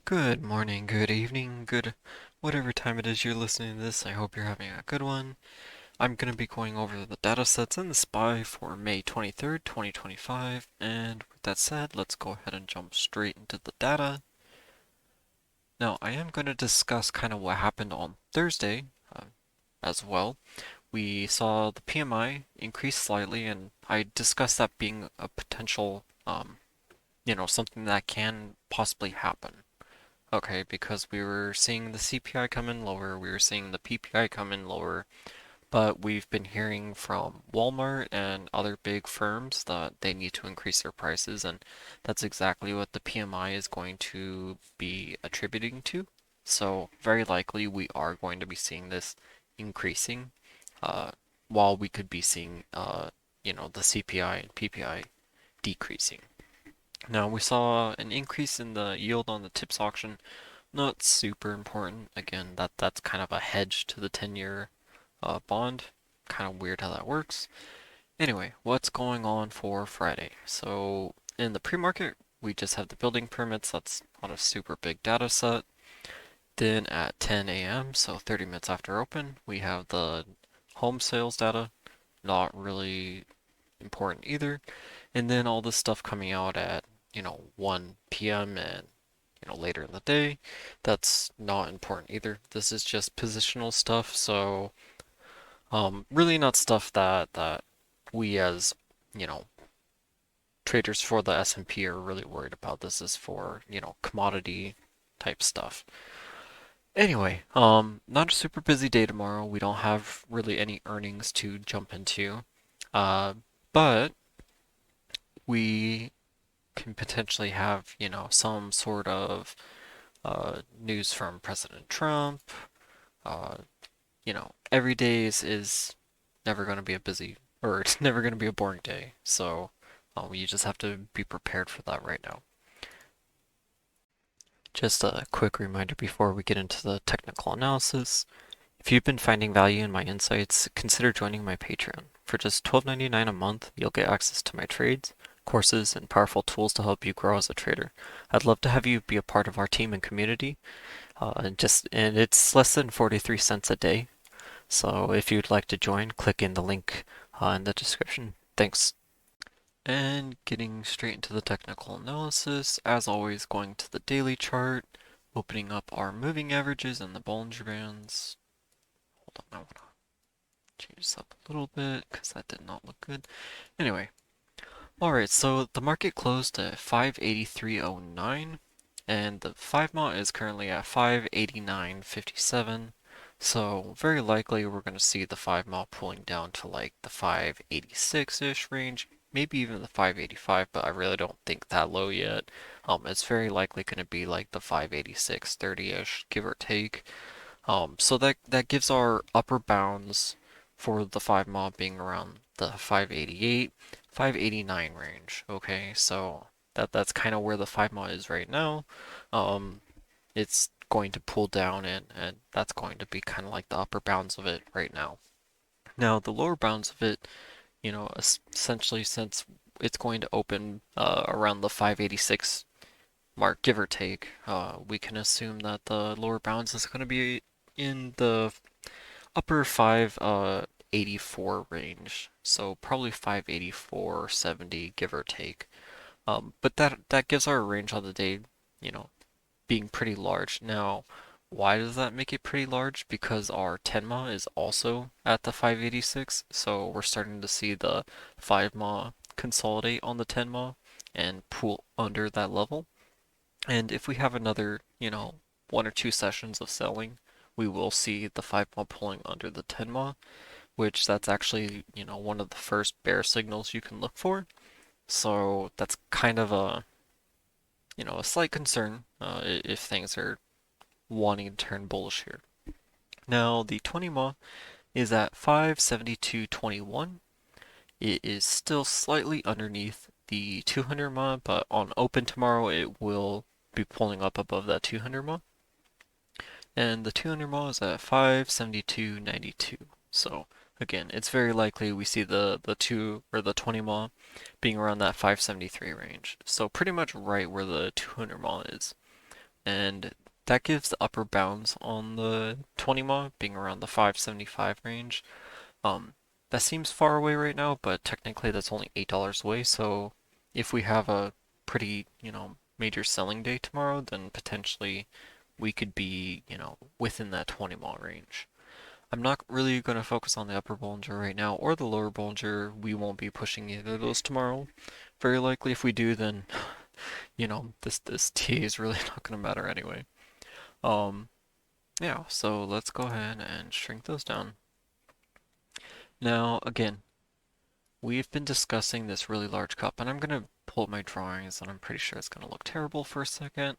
Good morning, good evening, good whatever time it is you're listening to this. I hope you're having a good one. I'm going to be going over the data sets in the SPY for May 23rd, 2025. And with that said, let's go ahead and jump straight into the data. Now, I am going to discuss kind of what happened on Thursday as well. We saw the PMI increase slightly, and I discussed that being a potential, something that can possibly happen. Okay, because we were seeing the CPI come in lower, we were seeing the PPI come in lower, but we've been hearing from Walmart and other big firms that they need to increase their prices, and that's exactly what the PMI is going to be attributing to. So very likely we are going to be seeing this increasing, uh, while we could be seeing, the CPI and PPI decreasing. Now we saw an increase in the yield on the TIPS auction. Not super important. Again, that's kind of a hedge to the 10-year bond. Kind of weird how that works. Anyway, what's going on for Friday? So in the pre-market, we just have the building permits. That's not a super big data set. Then at 10 a.m., so 30 minutes after open, we have the home sales data. Not really important either. And then all this stuff coming out at 1 p.m. and later in the day. That's not important either. This is just positional stuff, so really not stuff that we as you know traders for the S&P are really worried about. This is for commodity type stuff. Anyway, not a super busy day tomorrow. We don't have really any earnings to jump into, but we can potentially have some sort of news from President Trump. Uh, every day is never going to be a busy, or it's never going to be a boring day. So you just have to be prepared for that right now. Just a quick reminder before we get into the technical analysis. If you've been finding value in my insights, consider joining my Patreon. For just $12.99 a month, you'll get access to my trades, courses, and powerful tools to help you grow as a trader. I'd love to have you be a part of our team and community. And it's less than 43 cents a day. So if you'd like to join, click in the link in the description. Thanks. And getting straight into the technical analysis, as always, going to the daily chart, opening up our moving averages and the Bollinger Bands. Hold on, I want to change this up a little bit because that did not look good. Anyway, alright, so the market closed at 583.09, and the 5 mont is currently at 589.57. So very likely we're going to see the 5 mont pulling down to like the 586-ish range, maybe even the 585, but I really don't think that low yet. It's very likely going to be like the 586.30-ish, give or take. So that gives our upper bounds for the 5 mont being around the 588, 589 range. Okay, so that's kind of where the 5 mont is right now. It's going to pull down, and that's going to be kind of like the upper bounds of it right now. Now, the lower bounds of it, essentially since it's going to open around the 586 mark, give or take, we can assume that the lower bounds is going to be in the upper 584 range. So probably 584.70, give or take. But that gives our range on the day, you know, being pretty large. Now, why does that make it pretty large? Because our 10 mont is also at the 586, so we're starting to see the 5 mont consolidate on the 10 mont and pull under that level. And if we have another, 1 or 2 sessions of selling, we will see the 5 mont pulling under the 10 mont, which that's actually, one of the first bear signals you can look for. So that's kind of a slight concern if things are wanting to turn bullish here. Now, the 20 mont is at 572.21. It is still slightly underneath the 200 mont, but on open tomorrow, it will be pulling up above that 200 mont. And the 200 mont is at 572.92. So again, it's very likely we see the 20 mont being around that 573 range. So pretty much right where the 200 mont is. and that gives the upper bounds on the 20 mile being around the 575 range. Um, that seems far away right now, but technically that's only $8 away. So if we have a pretty, major selling day tomorrow, then potentially we could be, within that 20 mile range. I'm not really going to focus on the upper Bollinger right now or the lower Bollinger. We won't be pushing either of those tomorrow. Very likely if we do, then, this TA is really not going to matter anyway. Um, yeah, so let's go ahead and shrink those down. Now, again, we've been discussing this really large cup, and I'm going to pull up my drawings, and I'm pretty sure it's going to look terrible for a second.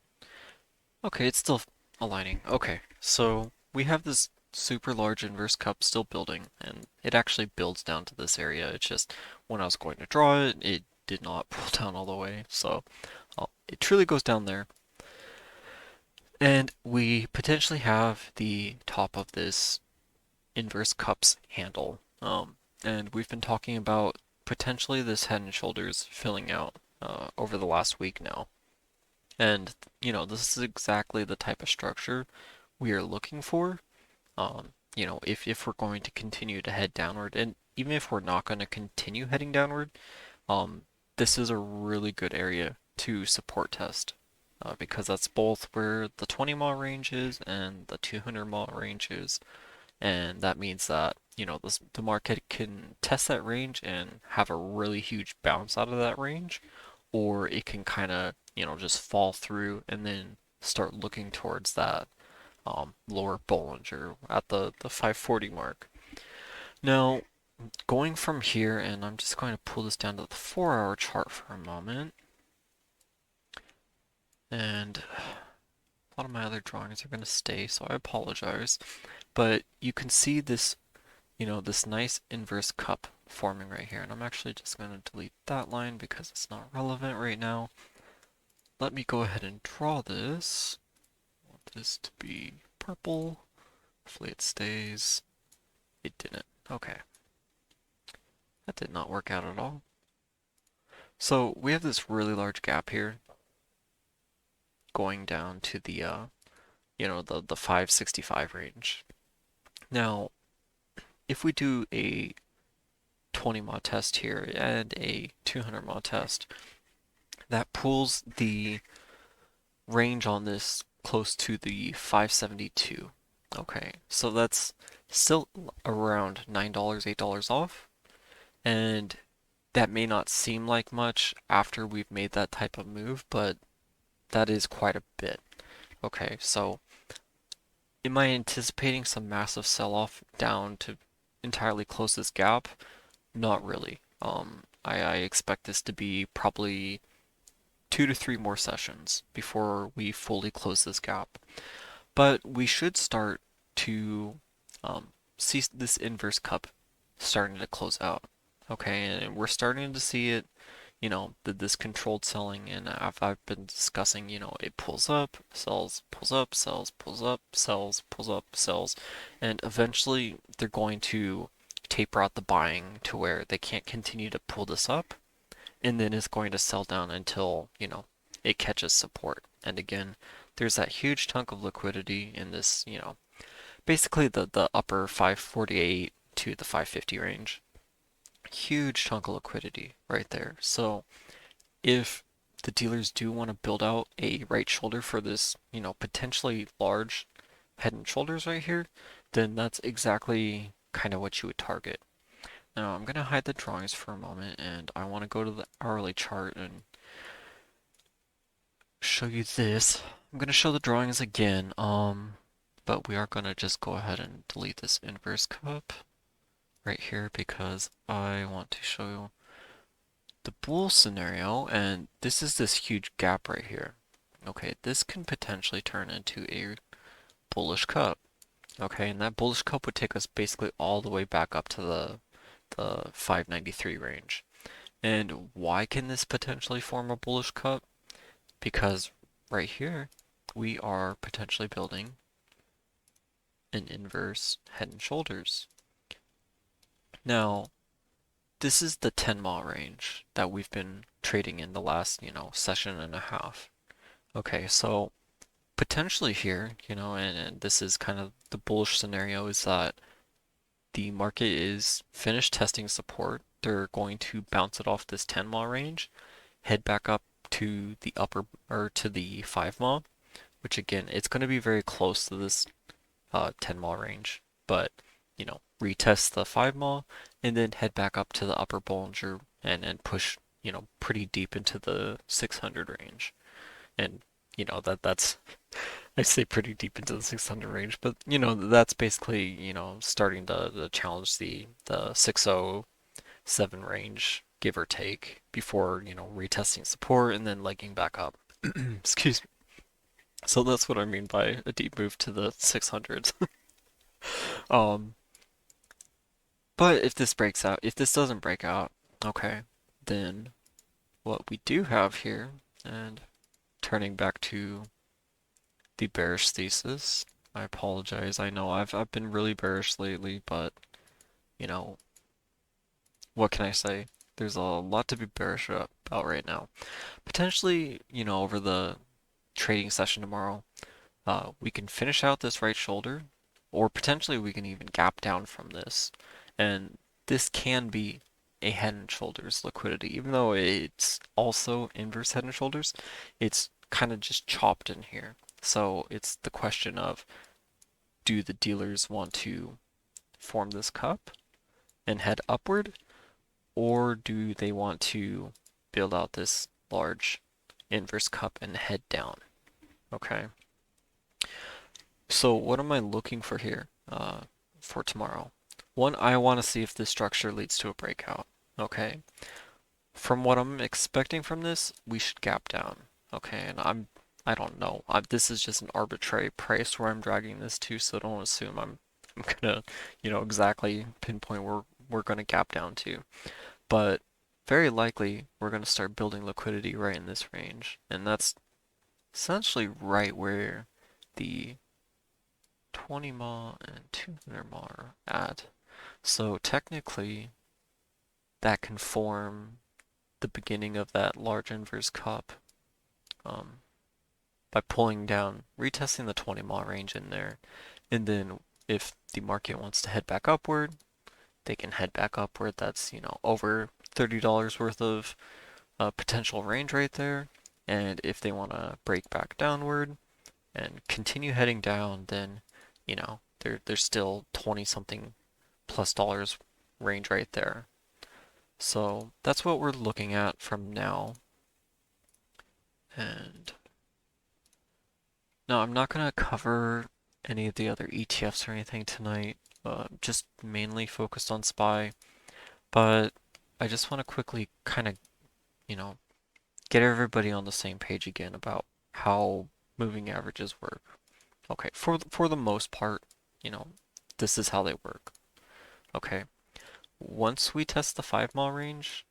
Okay, it's still aligning. Okay, so we have this super large inverse cup still building, and it actually builds down to this area. It's just when I was going to draw it, it did not pull down all the way, so it truly goes down there. And we potentially have the top of this inverse cups handle. And we've been talking about potentially this head and shoulders filling out over the last week now. And, this is exactly the type of structure we are looking for. If we're going to continue to head downward, and even if we're not going to continue heading downward, um, this is a really good area to support test. Because that's both where the 20 mile range is and the 200 mile range is. And that means that, the market can test that range and have a really huge bounce out of that range, or it can kind of, just fall through and then start looking towards that lower Bollinger at the 540 mark. Now, going from here, and I'm just going to pull this down to the 4-hour chart for a moment, and a lot of my other drawings are going to stay, so I apologize. But you can see this, this nice inverse cup forming right here. And I'm actually just going to delete that line because it's not relevant right now. Let me go ahead and draw this. I want this to be purple. Hopefully it stays. It didn't. Okay. That did not work out at all. So we have this really large gap here going down to the, the 565 range. Now, if we do a 20 mod test here and a 200 mod test, that pulls the range on this close to the 572. Okay, so that's still around $9, $8 off, and that may not seem like much after we've made that type of move, but that is quite a bit. Okay, so am I anticipating some massive sell-off down to entirely close this gap? Not really. I expect this to be probably 2 to 3 more sessions before we fully close this gap. But we should start to see this inverse cup starting to close out. Okay, and we're starting to see it, this controlled selling, and I've been discussing, it pulls up, sells, pulls up, sells, pulls up, sells, pulls up, sells, and eventually they're going to taper out the buying to where they can't continue to pull this up, and then it's going to sell down until, it catches support. And again, there's that huge chunk of liquidity in this, basically the upper 548 to the 550 range. Huge chunk of liquidity right there. So if the dealers do want to build out a right shoulder for this, potentially large head and shoulders right here, then that's exactly kind of what you would target. Now I'm going to hide the drawings for a moment, and I want to go to the hourly chart and show you this. I'm going to show the drawings again, but we are going to just go ahead and delete this inverse cup right here because I want to show you the bull scenario, and this is this huge gap right here. Okay, this can potentially turn into a bullish cup. Okay, and that bullish cup would take us basically all the way back up to the 593 range. And why can this potentially form a bullish cup? Because right here we are potentially building an inverse head and shoulders. Now, this is the 10 mile range that we've been trading in the last, session and a half. Okay, so potentially here, and this is kind of the bullish scenario is that the market is finished testing support. They're going to bounce it off this 10 mile range, head back up to the upper or to the 5 mile, which again, it's going to be very close to this 10 mile range, but retest the 5 mile and then head back up to the upper Bollinger and push, pretty deep into the 600 range. And that's I say pretty deep into the 600 range, but that's basically, starting to challenge the 607 range, give or take, before, retesting support and then legging back up. Excuse me. So that's what I mean by a deep move to the 600s. Um, but if this doesn't break out, okay, then what we do have here, and turning back to the bearish thesis, I apologize. I know I've been really bearish lately, but you know, what can I say? There's a lot to be bearish about right now. Potentially, over the trading session tomorrow, we can finish out this right shoulder, or potentially we can even gap down from this. And this can be a head and shoulders liquidity, even though it's also inverse head and shoulders, it's kind of just chopped in here. So it's the question of, do the dealers want to form this cup and head upward, or do they want to build out this large inverse cup and head down? Okay. So what am I looking for here for tomorrow? One, I want to see if this structure leads to a breakout. Okay. From what I'm expecting from this, we should gap down. Okay, and I don't know. This is just an arbitrary price where I'm dragging this to, so don't assume I'm gonna, exactly pinpoint where we're gonna gap down to. But very likely we're gonna start building liquidity right in this range, and that's essentially right where the 20 mile and 200 mile are at. So technically, that can form the beginning of that large inverse cup um, by pulling down, retesting the 20 mile range in there. And then if the market wants to head back upward, they can head back upward. That's, over $30 worth of potential range right there. And if they want to break back downward and continue heading down, then, there's still 20 something plus dollars range right there. So that's what we're looking at from now. And no, I'm not going to cover any of the other ETFs or anything tonight, just mainly focused on SPY. But I just want to quickly kind of, you know, get everybody on the same page again about how moving averages work. Okay, for the most part, you know, this is how they work. Okay, once we test the 5 mile range,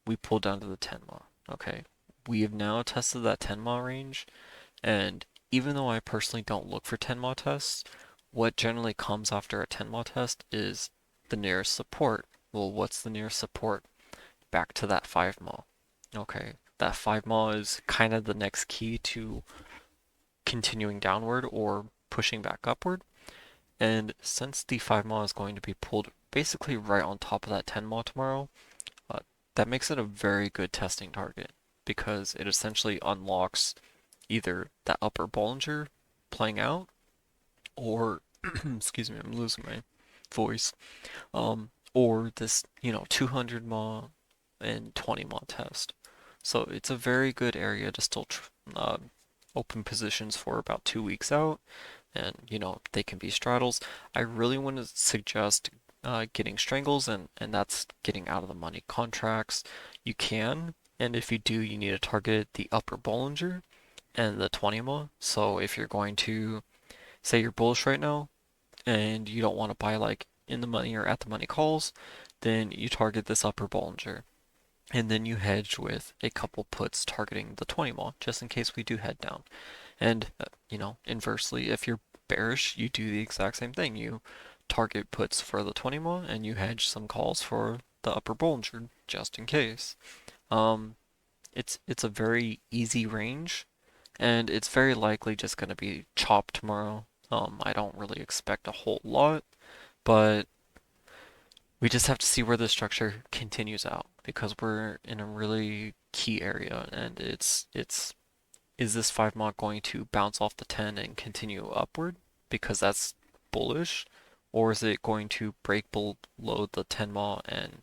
we pull down to the 10 mile. Okay, we have now tested that 10 mile range, and even though I personally don't look for 10 mile tests, what generally comes after a 10 mile test is the nearest support. Well, what's the nearest support? Back to that 5 mile. Okay, that 5 mile is kind of the next key to continuing downward or pushing back upward. And since the 5 mile is going to be pulled basically right on top of that 10 mile tomorrow, uh, that makes it a very good testing target because it essentially unlocks either that upper Bollinger playing out or excuse me, I'm losing my voice. Or this, 200 mile and 20 mile test. So it's a very good area to still open positions for about 2 weeks out, and they can be straddles. I really want to suggest getting strangles, and that's getting out of the money contracts. You can, and if you do, you need to target the upper Bollinger and the 20 mile. So if you're going to say you're bullish right now and you don't want to buy like in the money or at the money calls, then you target this upper Bollinger. And then you hedge with a couple puts targeting the 20 mile just in case we do head down. And, inversely, if you're bearish, you do the exact same thing. You target puts for the 20 mile and you hedge some calls for the upper Bollinger just in case. Um, it's a very easy range and it's very likely just going to be chopped tomorrow. I don't really expect a whole lot, but we just have to see where the structure continues out because we're in a really key area, and it's is this 5 mod going to bounce off the 10 and continue upward because that's bullish, or is it going to break below the 10 mod and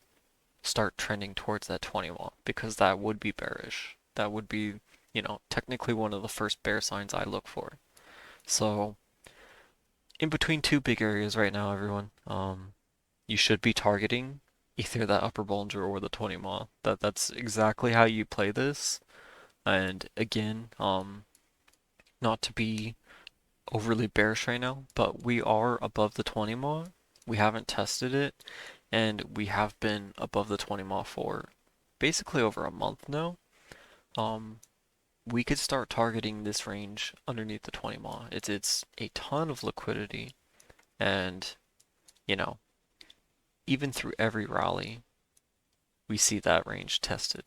start trending towards that 20 mod because that would be bearish. That would be, technically one of the first bear signs I look for. So, in between two big areas right now, everyone. You should be targeting either that upper Bollinger or the 20 mile. That's exactly how you play this. And again, not to be overly bearish right now, but we are above the 20 mile. We haven't tested it, and we have been above the 20 mile for basically over a month now. Um, we could start targeting this range underneath the 20 mile. It's a ton of liquidity, and you know, even through every rally, we see that range tested.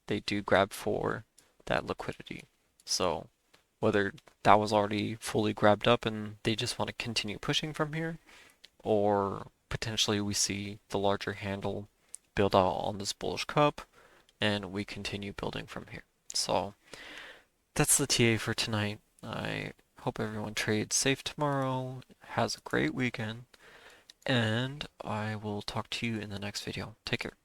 They do grab for that liquidity. So whether that was already fully grabbed up and they just want to continue pushing from here, or potentially we see the larger handle build out on this bullish cup and we continue building from here. So that's the TA for tonight. I hope everyone trades safe tomorrow, has a great weekend, and I will talk to you in the next video. Take care.